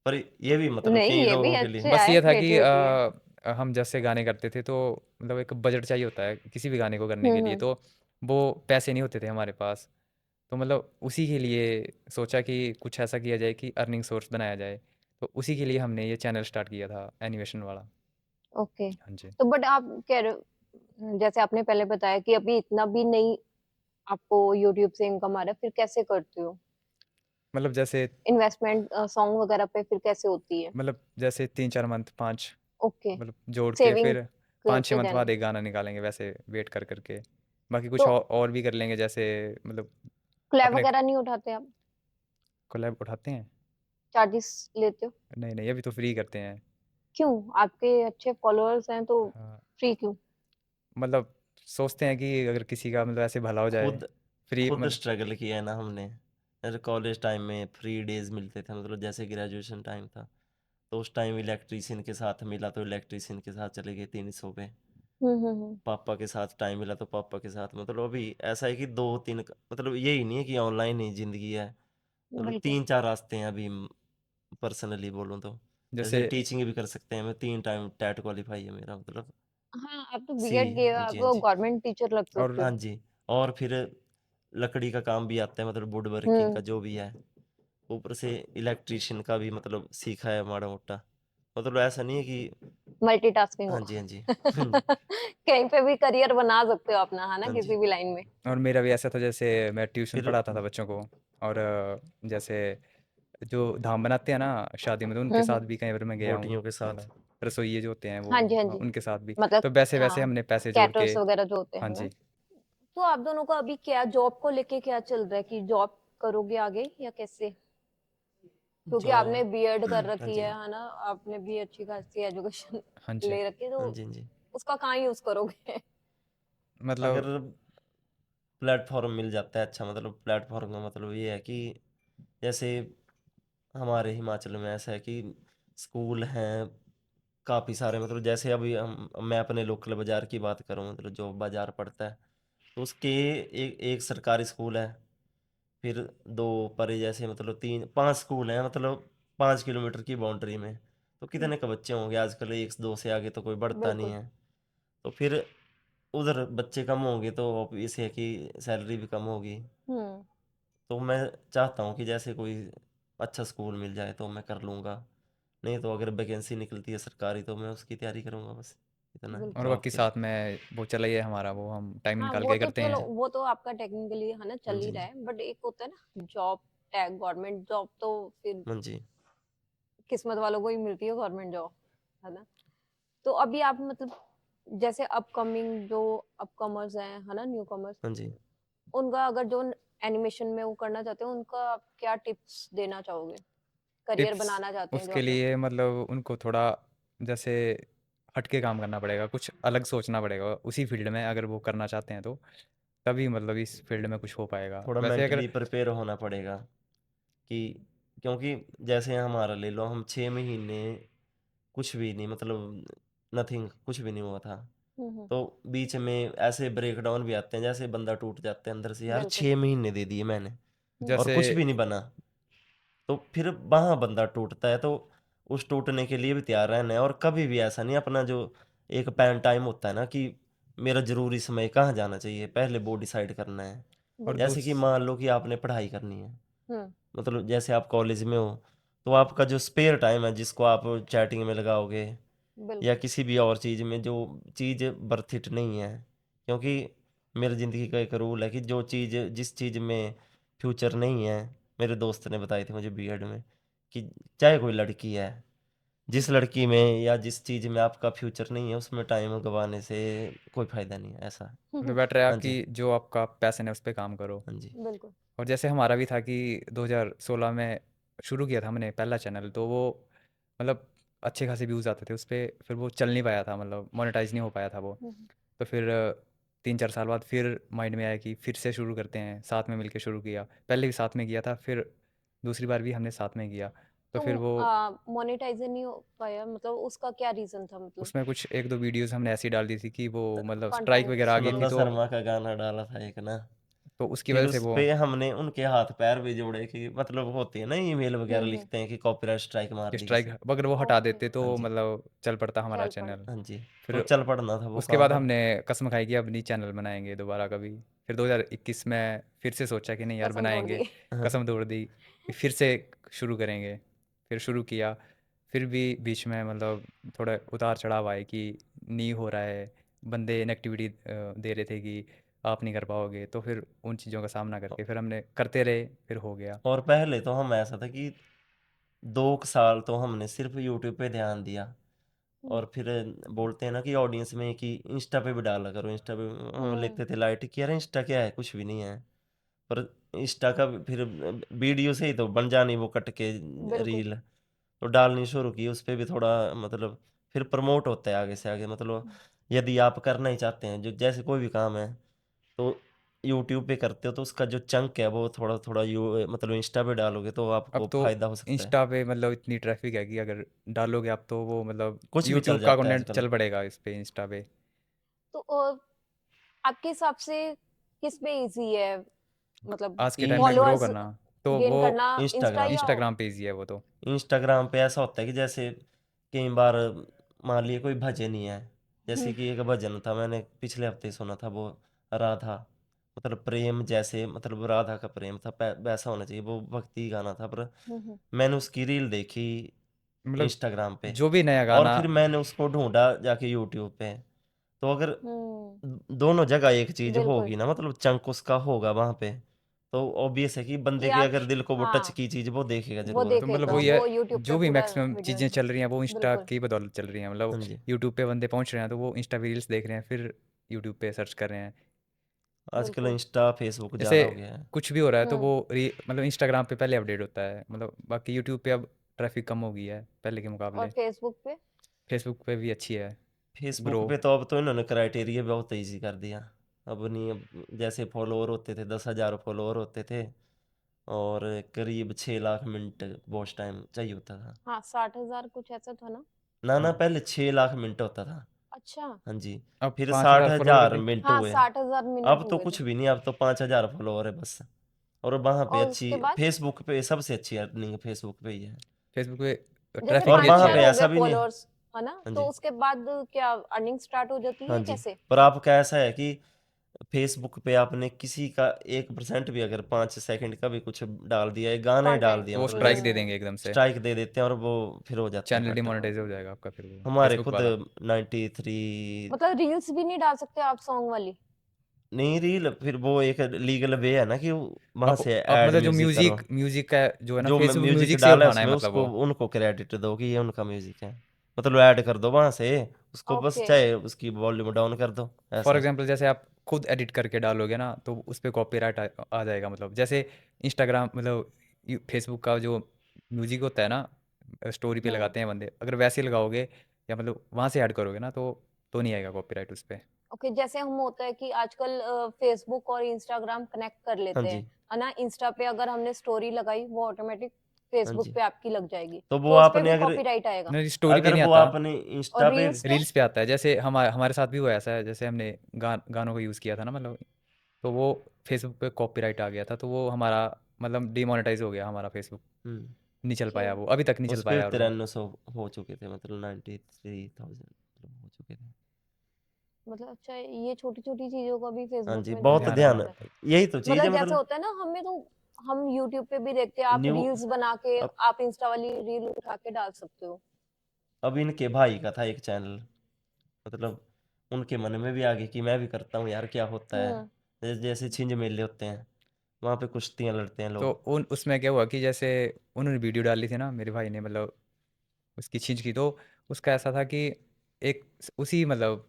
पर ये भी मतलब नहीं, कई ये भी लोगों के लिए। अच्छा बस है, ये था कि क्रिएटिविटी है। हम जैसे गाने करते थे, तो मतलब एक बजट चाहिए होता है किसी भी गाने को करने हुँ, के लिए, हुँ। तो वो पैसे नहीं होते थे हमारे पास। तो मतलब उसी के लिए सोचा कि कुछ ऐसा किया जाए कि अर्निंग सोर्स बनाया जाए। तो उसी के लिए हमने ये चैनल स्टार्ट किया था एनिमेशन वाला। ओके। हाँ जी। तो बट आप कह रहे हो जैसे आपने पहले बताया कि अभी इतना भी नहीं आपको यूट्यूब से इनकम आ रहा है, फिर कैसे करते हो? मतलब जैसे इन्वेस्टमेंट सॉन्ग वगैरह पे फिर कैसे होती है? 3-4 मंथ, 5 ओके, मतलब जोड़ के सेविंग फिर 5-6 करके मंथ देन बाद एक गाना निकालेंगे, वैसे वेट कर के। बाकी कुछ तो और भी कर लेंगे, जैसे मतलब कोलैब अपने वगैरह नहीं उठाते आप? कोलैब उठाते हैं। चार्जेस लेते हो? नहीं, नहीं, अभी तो फ्री करते हैं। क्यों? आपके अच्छे फॉलोअर्स हैं तो हाँ, फ्री क्यों? मतलब सोचते हैं कि अगर किसी का मतलब ऐसे भला हो जाए, खुद फ्री खुद मतलब स्ट्रगल किया है ना हमने। जैसे कॉलेज टाइम में फ्री डेज मिलते थे, मतलब जैसे ग्रेजुएशन टाइम था, तो उस टाइम इलेक्ट्रीशियन के साथ मिला तो इलेक्ट्रीशियन के साथ चले गए 300 पे। पापा के साथ टाइम मिला तो पापा के साथ, मतलब अभी ऐसा है कि 2-3 मतलब यही नहीं है कि ऑनलाइन ही ज़िंदगी है। मतलब बिल्कुल। 3-4 रास्ते हैं अभी पर्सनली बोलूँ तो। जैसे जैसे टीचिंग भी कर सकते हैं, मैं 3 टाइम टेट क्वालीफाई है मेरा, मतलब हाँ, आप तो सी बीएड किए, हाँ आप जी, हाँ तो जी। गवर्नमेंट टीचर लग और सकते हाँ हो। जी, और फिर लकड़ी का काम भी आता है, मतलब वुड वर्किंग का हुँ, जो भी है। ऊपर से इलेक्ट्रीशियन का भी मतलब सीखा है माड़ा-मोटा। मतलब ऐसा नहीं है कि मल्टीटास्किंग हाँ हो। जी, हाँ जी। हाँ जी, कहीं पे भी करियर बना सकते हो अपना, है ना? हाँ जी। किसी भी लाइन में। और मेरा भी ऐसा था, जैसे मैं ट्यूशन फिर पढ़ाता था बच्चों को। और जैसे जो धाम बनाते हैं ना शादी में, तो उनके हुँ, साथ हुँ। भी कई बार मैं गया हूँ। बोटियों के साथ। मतलब रसोइये जो होते हैं वो, हाँ जी, हाँ हाँ, जी। उनके साथ भी। मतलब तो वैसे-वैसे हमने पैसे जोड़ के, कैटरर्स वगैरह जो होते हैं हाँ वो। जी। तो आप दोनों का अभी क्या जॉब को लेके क्या चल रहा है कि जॉब करोगे आगे या कैसे? क्योंकि आपने जॉब बीएड कर हाँ रखी जी, है ना? आपने भी अच्छी खासी एजुकेशन हाँ जी। ले रखी है, हाँ तो जी, हाँ जी। उसका कहाँ यूज़ करोगे? मतलब अगर प्लेटफ़ॉर्म मिल जाता है अच्छा, मतलब प्लेटफ़ॉर्म का मतलब ये है कि जैसे हमारे हिमाचल में ऐसा है कि स्कूल हैं काफ़ी सारे, मतलब जैसे अभी हम मैं अपने लोकल बाज़ार की बात करूँ, मतलब जो बाज़ार पड़ता है, तो उसके एक सरकारी स्कूल है, फिर 2 परे जैसे मतलब 3-5 स्कूल हैं, मतलब 5 किलोमीटर की बाउंड्री में। तो हुँ, कितने क बच्चे होंगे आजकल, 1-2 से आगे तो कोई बढ़ता नहीं बिल्कुल। है। तो फिर उधर बच्चे कम होंगे तो ऑब्वियस है कि सैलरी भी कम होगी। हुँ, तो मैं चाहता हूँ कि जैसे कोई अच्छा स्कूल मिल जाए तो मैं कर लूँगा। नहीं तो अगर वैकेंसी निकलती है सरकारी तो मैं उसकी तैयारी करूँगा, बस इतना है और बिल्कुल। जॉब बाकी के लिए। साथ में वो चला ही है हमारा, वो हम टाइम हाँ, निकाल के करते चलो हैं। वो तो आपका टेक्निकली है ना हाँ चल ही जी, हाँ रहा जी। है, बट एक होता है ना जॉब टैग गवर्नमेंट जॉब, तो फिर हाँ जी, किस्मत वालों को ही मिलती है गवर्नमेंट जॉब, है ना? तो अभी आप मतलब जैसे अपकमिंग जो अपकमर्स हैं, है ना, न्यू कमर्स, हाँ जी। उनका अगर जो एनिमेशन में वो करना चाहते हैं, उनका आप क्या टिप्स देना चाहोगे? करियर टिप्स बनाना चाहते हैं जो उसके अपना। लिए मतलब उनको थोड़ा जैसे हट के काम करना पड़ेगा, कुछ अलग सोचना पड़ेगा उसी फील्ड में, अगर वो करना चाहते हैं तो तभी मतलब इस फील्ड में कुछ हो पाएगा। थोड़ा वैसे अगर मेंटली प्रिपेयर होना पड़ेगा कि क्योंकि जैसे हमारा ले लो, हम 6 महीने कुछ भी नहीं, मतलब नथिंग, कुछ भी नहीं हुआ था। हुँ, हुँ, तो बीच में ऐसे ब्रेकडाउन भी आते हैं, जैसे बंदा टूट जाता है अंदर से, यार बिल्कुल। 6 महीने दे दिए मैंने हुँ, और जैसे कुछ भी नहीं बना। तो फिर वहाँ बंदा टूटता है, तो उस टूटने के लिए भी तैयार रहना है, और कभी भी ऐसा नहीं, अपना जो एक पैन टाइम होता है ना कि मेरा ज़रूरी समय कहाँ जाना चाहिए, पहले वो डिसाइड करना है। और बिल्कुल। जैसे कि मान लो कि आपने पढ़ाई करनी है, हुँ, मतलब जैसे आप कॉलेज में हो, तो आपका जो स्पेयर टाइम है जिसको आप चैटिंग में लगाओगे या बिल्कुल। किसी भी और चीज़ में, जो चीज़ वर्थ इट नहीं है, क्योंकि मेरी ज़िंदगी का एक रूल है कि जो चीज़ जिस चीज़ में फ्यूचर नहीं है, मेरे दोस्त ने बताई थी मुझे बीएड में, कि चाहे कोई लड़की है, जिस लड़की में या जिस चीज़ में आपका फ्यूचर नहीं है उसमें टाइम गंवाने से कोई फ़ायदा नहीं है, ऐसा है। हुँ, मतलब हुँ, बेटर है हाँ कि जी, जो आपका पैशन है उस पे काम करो। हाँ जी, बिल्कुल। और जैसे हमारा भी था कि 2016 में शुरू किया था हमने पहला चैनल, तो वो मतलब अच्छे खासे व्यूज़ आते थे उस पे, फिर वो चल नहीं पाया था, मतलब मोनेटाइज नहीं हो पाया था वो। हुँ, हुँ। तो फिर 3-4 साल बाद फिर माइंड में आया कि फिर से शुरू करते हैं, साथ में मिलके शुरू किया। पहले भी साथ में किया था, फिर दूसरी बार भी हमने साथ में किया। तो तो फिर वो मोनेटाइज़ेशन नहीं हो पाया, मतलब उसका क्या रीज़न था मतलब? उसमें कुछ 1-2 वीडियोज़ हमने ऐसी डाल दी थी कि वो मतलब स्ट्राइक कंटेंट वगैरह आ गई थी, सुनंदा शर्मा का गाना डाला था एक ना, तो उसकी फिर वजह से उस वो पे हमने उनके हाथ पैर भी जोड़े कि मतलब होते हैं ना ईमेल हुँ, वगैरह हुँ। लिखते हैं कि कॉपीराइट स्ट्राइक मार दी स्ट्राइक किसी। अगर वो हटा ओके, देते तो हाँ जी, मतलब चल पड़ता हमारा चल पड़ा। चैनल। हाँ जी, फिर तो चल पड़ना था वो उसके काम बाद पर। हमने कसम खाई कि अब नहीं चैनल बनाएंगे दोबारा कभी। फिर 2021 में फिर से सोचा कि नहीं यार कसम तोड़ बनाएंगे, दी। हाँ, कसम तोड़ दी कि फिर से शुरू करेंगे। फिर शुरू किया, फिर भी बीच में मतलब थोड़ा उतार चढ़ाव आए कि नहीं हो रहा है, बंदे इनेक्टिविटी दे रहे थे कि आप नहीं कर पाओगे, तो फिर उन चीज़ों का सामना करके फिर हमने करते रहे, फिर हो गया। और पहले तो हम ऐसा था कि 2 साल तो हमने सिर्फ यूट्यूब पे ध्यान दिया, हुँ, और फिर बोलते हैं ना कि ऑडियंस में कि इंस्टा पे भी डाला करो, इंस्टा पे हम हुँ, लिखते थे लाइट कि यार इंस्टा क्या है, कुछ भी नहीं है। पर इंस्टा का फिर वीडियो से ही तो बन जानी वो कट के बिल्कुल। रील, तो डालनी शुरू की उस पे भी थोड़ा, मतलब फिर प्रमोट होता है आगे से आगे, मतलब यदि आप करना ही चाहते हैं जो जैसे कोई भी काम है, तो यूट्यूब पे करते हो तो उसका जो चंक है वो थोड़ा थोड़ा मतलब इंस्टा पे डालोगे तो अब आपको तो फायदा हो सकता है। इंस्टा पे मतलब इतनी ट्रैफिक है कि अगर डालोगे आप तो वो मतलब कुछ भी चल यूट्यूब का जाता है कंटेंट आजकल। चल पड़ेगा इस पे, इंस्टा पे। तो आपके हिसाब से किस पे इजी है, मतलब आज के ये टाइम में ग्रो फॉलोअर्स करना तो गेन वो करना, इंस्टा इंस्टाग्राम या इंस्टाग्राम पे ईजी है वो तो। इंस्टाग्राम पे ऐसा होता है कि जैसे कई बार मान लिए कोई भजन ही है, जैसे हम्म, कि एक भजन था मैंने पिछले हफ्ते सुना था, वो राधा, मतलब प्रेम जैसे, मतलब राधा का प्रेम था वैसा होना चाहिए, वो भक्ति गाना था, पर हम्म, मैंने उसकी रील देखी मतलब इंस्टाग्राम पे, जो भी नया और गाना फिर मैंने उसको ढूंढा जाके यूट्यूब पे। तो अगर हम्म, दोनों जगह एक चीज बिल्कुल, होगी ना, मतलब चंक उसका होगा वहां पे, तो ऑब्वियस है कि कि बंदे के आप अगर दिल को वो टच हाँ, की चीज वो देखेगा वो जरूर। तो मतलब देखेगा, वही है, वो यूट्यूब पे जो भी पूरा मैक्सिमम वीडियो चीज़ें चल रही हैं वो इंस्टा बिल्कुल। की बदौलत चल रही हैं। मतलब हाँ जी, यूट्यूब पे बंदे पहुंच रहे हैं तो वो इंस्टा पे रील्स देख रहे हैं, फिर यूट्यूब पे सर्च कर रहे हैं। आजकल बिल्कुल। इंस्टा फेसबुक जैसे ज्यादा हो गया है। कुछ भी हो रहा है तो हुँ, वो मतलब इंस्टाग्राम पे पहले अपडेट होता है, मतलब बाकी यूट्यूब पे अब ट्रैफिक कम हो गई है पहले के और मुकाबले। फ़ेसबुक पे? फेसबुक पे भी अच्छी है फेसबुक ग्रो। पे तो अब तो इन्होंने क्राइटेरिया बहुत इजी कर दिया। अब नहीं, अब जैसे फॉलोअर होते थे 10,000 फॉलोअर होते थे, और करीब 6 लाख मिनट वॉच टाइम चाहिए होता था। हाँ, 60,000 कुछ ऐसा था ना? ना ना, हाँ, पहले 6 लाख मिनट होता था। अच्छा। हाँ जी, अब फिर 5,000 साठ फॉलोवर कर हजार दिए। मिनट हाँ, हुए। 60,000 मिनट अब तो हुए थे। कुछ भी नहीं, अब तो 5,000 फॉलोअर है बस। और वहां पे और अच्छी, उसके बाद फेसबुक पे सबसे अच्छी अर्निंग फेसबुक पे ही है। फेसबुक पे जैसे ट्रैफिक और भी वहां अच्छी 5,000 पे है। हो गए ऐसा भी नहीं। फॉलोअर्स, है ना? हाँ तो जी, उसके बाद क्या अर्निंग स्टार्ट हो जाती हाँ है जी, कैसे? पर आपका ऐसा है कि फेसबुक पे आपने किसी का 1% भी अगर 5 सेकंड का भी कुछ डाल दिया, एक गाना ही डाल कंटेंट दिया, तो वो मतलब स्ट्राइक जैसे दे देंगे एकदम से, स्ट्राइक दे देते हैं, और वो फिर हो जाता है चैनल कट। डिमोनेटाइज हो जाएगा आपका फिर वो हमारे फेसबुक खुद वाला। 93, मतलब रील्स भी नहीं डाल सकते आप सॉन्ग वाली? नहीं रील, फिर वो एक लीगल वे है ना कि वहां आप से आप ऐड मतलब जो म्यूजिक करो। म्यूजिक म्यूजिक का जो है ना, जो फेसबुक म्यूजिक म्यूजिक से डाला है उठाना है उसमें, मतलब उसको वो। उनको क्रेडिट दो कि ये उनका म्यूजिक है, मतलब ऐड कर दो वहां से, उसको बस ओके। चाहे उसकी वॉल्यूम डाउन कर दो, फॉर ऐसा। एग्जांपल जैसे आप खुद एडिट करके डालोगे ना तो उस पे कॉपीराइट आ जाएगा। मतलब जैसे इंस्टाग्राम मतलब फेसबुक का जो म्यूजिक होता है ना, स्टोरी पे हुँ। लगाते हैं बंदे, अगर वैसे लगाओगे या मतलब वहां से ऐड करोगे ना तो नहीं आएगा कॉपीराइट उस पे। ओके, जैसे हम होता है कि आजकल फेसबुक और इंस्टाग्राम कनेक्ट कर हाँ लेते हैं, जी, है ना? इंस्टा पे अगर हमने स्टोरी लगाई वो ऑटोमेटिक हाँ फेसबुक जी, पे आपकी लग जाएगी, तो वो तो उस पे आपने भी अगर, कॉपीराइट आएगा? नहीं, स्टोरी पे अगर नहीं वो आता। आपने और इंस्टा पे, रील्स पे? रील्स पे आता है। जैसे हमारे हमारे साथ भी हुआ ऐसा है, जैसे हमने गानों को यूज़ किया था ना, मतलब तो वो फेसबुक पे कॉपीराइट आ गया था, तो वो हमारा मतलब डिमोनेटाइज हो गया हमारा फेसबुक। हम्म, नहीं चल ओके, पाया वो, अभी तक नहीं चल उस पे पाया। और वो 9300 हो चुके थे, मतलब 93,000 मतलब हो चुके थे। मतलब अच्छा ये छोटी-छोटी चीज़ों का भी हाँ फेसबुक जी, में बहुत ध्यान ध्यान रखना ध्यान, रखना होता है। पड़ता है। यही तो चीज है मतलब जैसे मतलब। होता है ना, हमें तो हम यूट्यूब पे भी देखते हैं, आप न्यू, रील्स बना के अब आप इंस्टा वाली रील उठा के डाल सकते हो। अब इनके भाई का था एक चैनल, मतलब उनके मन में भी आ गया कि मैं भी करता हूँ यार, क्या होता है। हुँ, जैसे छिंज मेले होते हैं, वहां पे कुश्तियां लड़ते हैं तो लोग। उन उसमें क्या हुआ कि जैसे उन्होंने वीडियो डाली थी ना मेरे भाई ने, मतलब उसकी खींच की, तो उसका ऐसा था कि एक उसी मतलब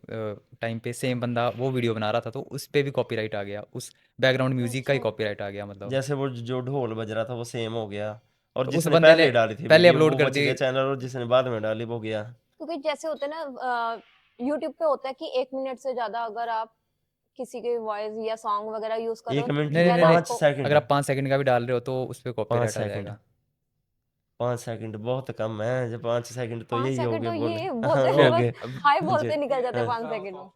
टाइम पे सेम बंदा वो वीडियो बना रहा था, तो उस पे भी कॉपीराइट आ गया, उस बैकग्राउंड म्यूजिक का ही अच्छा। कॉपीराइट आ गया मतलब। जैसे वो जो ढोल बज रहा था वो सेम हो गया, और तो उस जिसने बंदे ने पहले डाली थी पहले वीडियो अपलोड वो कर बच दी। गया चैनल, और जिसने बाद में डाली वो गया। क्योंकि जैसे होता है ना, यूट्यूब पे होता है कि 1 मिनट से ज़्यादा अगर आप किसी के वॉइस या सॉन्ग वगैरह यूज़ कर रहे एक हो, मिनट नहीं नहीं, नहीं देन नहीं नहीं, 5 आपको अगर सेकंड आप 5 सेकंड का भी डाल रहे हो तो उस पर 5 कॉपीराइट आ सेकंड जाएगा। 5 सेकंड बहुत कम है, जब 5 सेकंड तो 5 यही हो सेकंड गए तो बोले। ये हाँ, बोलते हो बस गए। हाय जी, बोलते निकल जाते हैं हाँ। 5 सेकंड में।